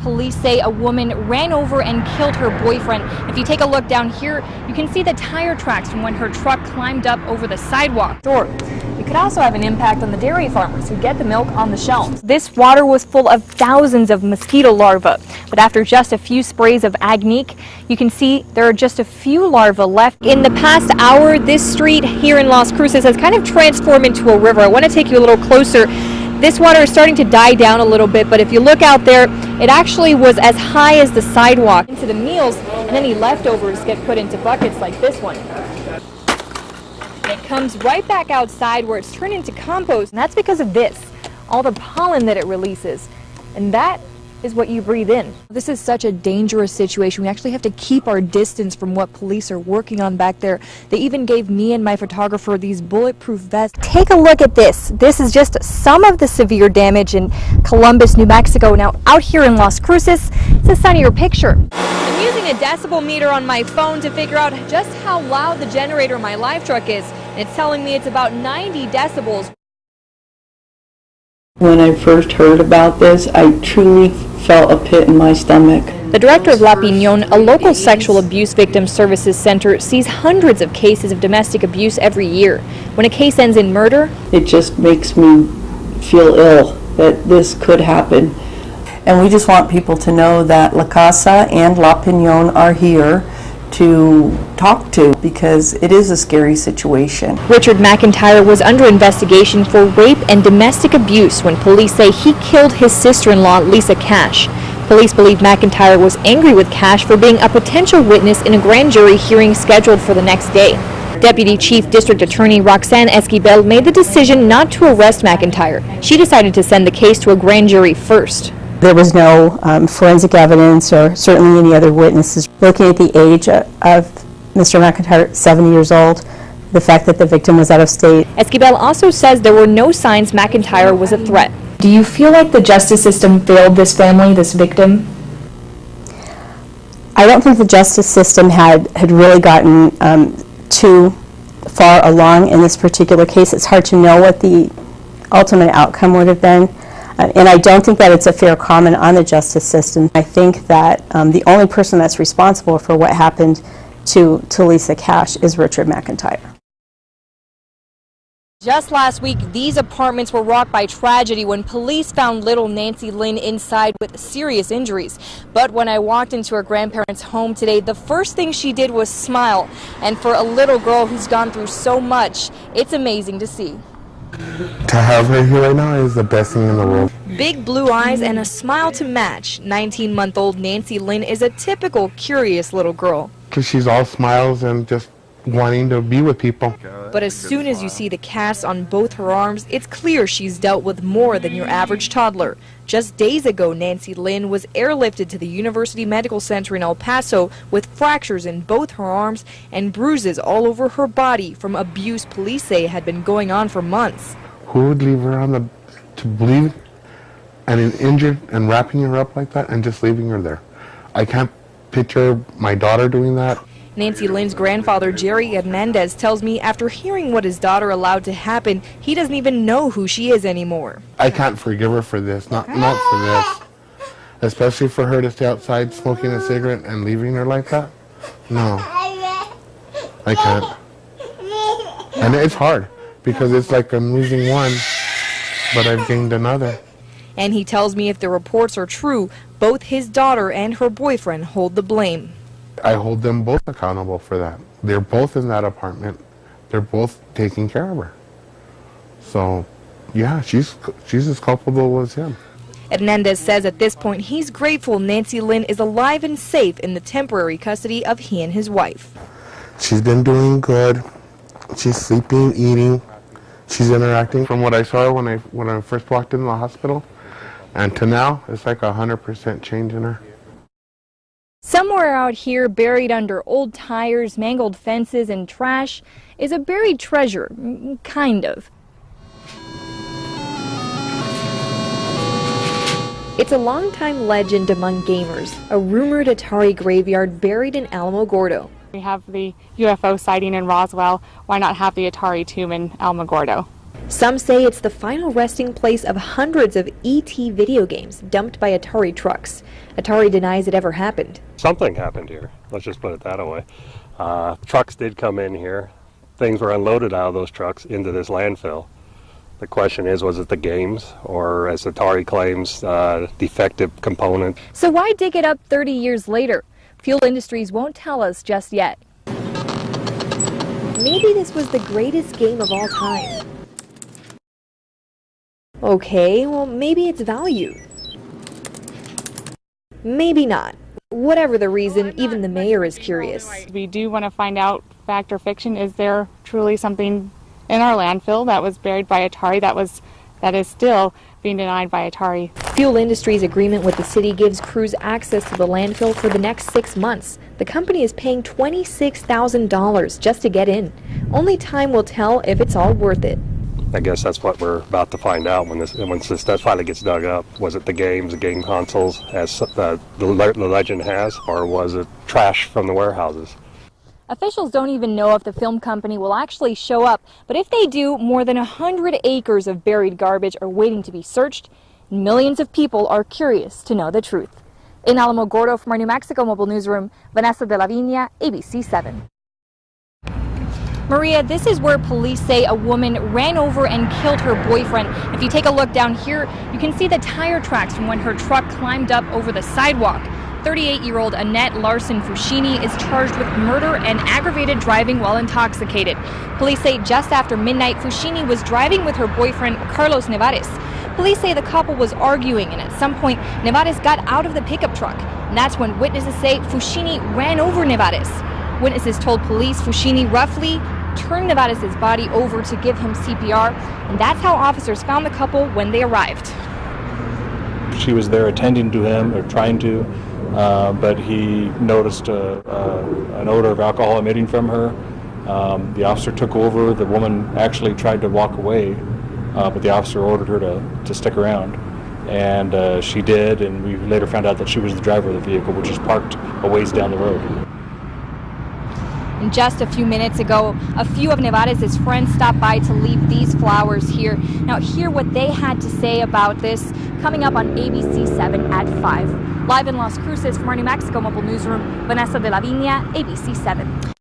Police say a woman ran over and killed her boyfriend. If you take a look down here, you can see the tire tracks from when her truck climbed up over the sidewalk. It could also have an impact on the dairy farmers who get the milk on the shelves. This water was full of thousands of mosquito larvae, but after just a few sprays of Agnique, you can see there are just a few larvae left. In the past hour, this street here in Las Cruces has kind of transformed into a river. I want to take you a little closer. This water is starting to die down a little bit, but if you look out there, it actually was as high as the sidewalk into the meals, and any leftovers get put into buckets like this one. And it comes right back outside where it's turned into compost, and that's because of this, all the pollen that it releases, and that is what you breathe in. This is such a dangerous situation. We actually have to keep our distance from what police are working on back there. They even gave me and my photographer these bulletproof vests. Take a look at this. This is just some of the severe damage in Columbus, New Mexico. Now out here in Las Cruces, it's a sunnier picture. I'm using a decibel meter on my phone to figure out just how loud the generator in my live truck is. And it's telling me it's about 90 decibels. When I first heard about this, I truly felt a pit in my stomach. The director of La Piñon, a local sexual abuse victim services center, sees hundreds of cases of domestic abuse every year. When a case ends in murder, it just makes me feel ill that this could happen. And we just want people to know that La Casa and La Piñon are here to talk to, because it is a scary situation. Richard McIntyre was under investigation for rape and domestic abuse when police say he killed his sister-in-law, Lisa Cash. Police believe McIntyre was angry with Cash for being a potential witness in a grand jury hearing scheduled for the next day. Deputy Chief District Attorney Roxanne Esquivel made the decision not to arrest McIntyre. She decided to send the case to a grand jury first. There was no forensic evidence or certainly any other witnesses. Looking at the age of Mr. McIntyre, 7 years old, the fact that the victim was out of state. Esquivel also says there were no signs McIntyre was a threat. Do you feel like the justice system failed this family, this victim? I don't think the justice system had really gotten too far along in this particular case. It's hard to know what the ultimate outcome would have been. And I don't think that it's a fair comment on the justice system. I think that the only person that's responsible for what happened to Lisa Cash is Richard McIntyre. Just last week, these apartments were rocked by tragedy when police found little Nancy Lynn inside with serious injuries. But when I walked into her grandparents' home today, the first thing she did was smile. And for a little girl who's gone through so much, it's amazing to see. To have her here right now is the best thing in the world. Big blue eyes and a smile to match. 19-month-old Nancy Lynn is a typical curious little girl. Because she's all smiles and just wanting to be with people. But as soon as you see the casts on both her arms, it's clear she's dealt with more than your average toddler. Just days ago, Nancy Lynn was airlifted to the University Medical Center in El Paso with fractures in both her arms and bruises all over her body from abuse police say had been going on for months. Who would leave her to bleed and injured and wrapping her up like that and just leaving her there? I can't picture my daughter doing that. Nancy Lynn's grandfather, Jerry Hernandez, tells me after hearing what his daughter allowed to happen, he doesn't even know who she is anymore. I can't forgive her for this, not for this. Especially for her to stay outside smoking a cigarette and leaving her like that. No, I can't. And it's hard because it's like I'm losing one, but I've gained another. And he tells me if the reports are true, both his daughter and her boyfriend hold the blame. I hold them both accountable for that. They're both in that apartment. They're both taking care of her. So, yeah, she's as culpable as him. Hernandez says at this point he's grateful Nancy Lynn is alive and safe in the temporary custody of he and his wife. She's been doing good. She's sleeping, eating. She's interacting. From what I saw when I first walked into the hospital, and to now, it's like 100% change in her. Somewhere out here, buried under old tires, mangled fences, and trash, is a buried treasure, kind of. It's a longtime legend among gamers, a rumored Atari graveyard buried in Alamogordo. We have the UFO sighting in Roswell. Why not have the Atari tomb in Alamogordo? Some say it's the final resting place of hundreds of E.T. video games dumped by Atari trucks. Atari denies it ever happened. Something happened here. Let's just put it that way. Trucks did come in here. Things were unloaded out of those trucks into this landfill. The question is, was it the games, or as Atari claims, defective component? So why dig it up 30 years later? Fuel Industries won't tell us just yet. Maybe this was the greatest game of all time. Okay, well, maybe it's value. Maybe not. Whatever the reason, even the mayor is curious. We do want to find out, fact or fiction, is there truly something in our landfill that was buried by Atari that is still being denied by Atari? Fuel Industries' agreement with the city gives crews access to the landfill for the next 6 months. The company is paying $26,000 just to get in. Only time will tell if it's all worth it. I guess that's what we're about to find out when this stuff finally gets dug up. Was it the games, the game consoles, as the legend has, or was it trash from the warehouses? Officials don't even know if the film company will actually show up, but if they do, more than 100 acres of buried garbage are waiting to be searched, and millions of people are curious to know the truth. In Alamogordo from our New Mexico Mobile Newsroom, Vanessa de la Viña, ABC 7. Maria, this is where police say a woman ran over and killed her boyfriend. If you take a look down here, you can see the tire tracks from when her truck climbed up over the sidewalk. 38-year-old Annette Larson Fushini is charged with murder and aggravated driving while intoxicated. Police say just after midnight, Fushini was driving with her boyfriend, Carlos Nevares. Police say the couple was arguing, and at some point, Nevares got out of the pickup truck. And that's when witnesses say Fushini ran over Nevares. Witnesses told police Fushini roughly turned Nevares' body over to give him CPR, and that's how officers found the couple when they arrived. She was there attending to him, or trying to, but he noticed an odor of alcohol emitting from her. The officer took over. The woman actually tried to walk away, but the officer ordered her to stick around. And she did, and we later found out that she was the driver of the vehicle, which is parked a ways down the road. And just a few minutes ago, a few of Nevares' friends stopped by to leave these flowers here. Now, hear what they had to say about this coming up on ABC 7 at 5. Live in Las Cruces from our New Mexico Mobile Newsroom, Vanessa de la Viña, ABC 7.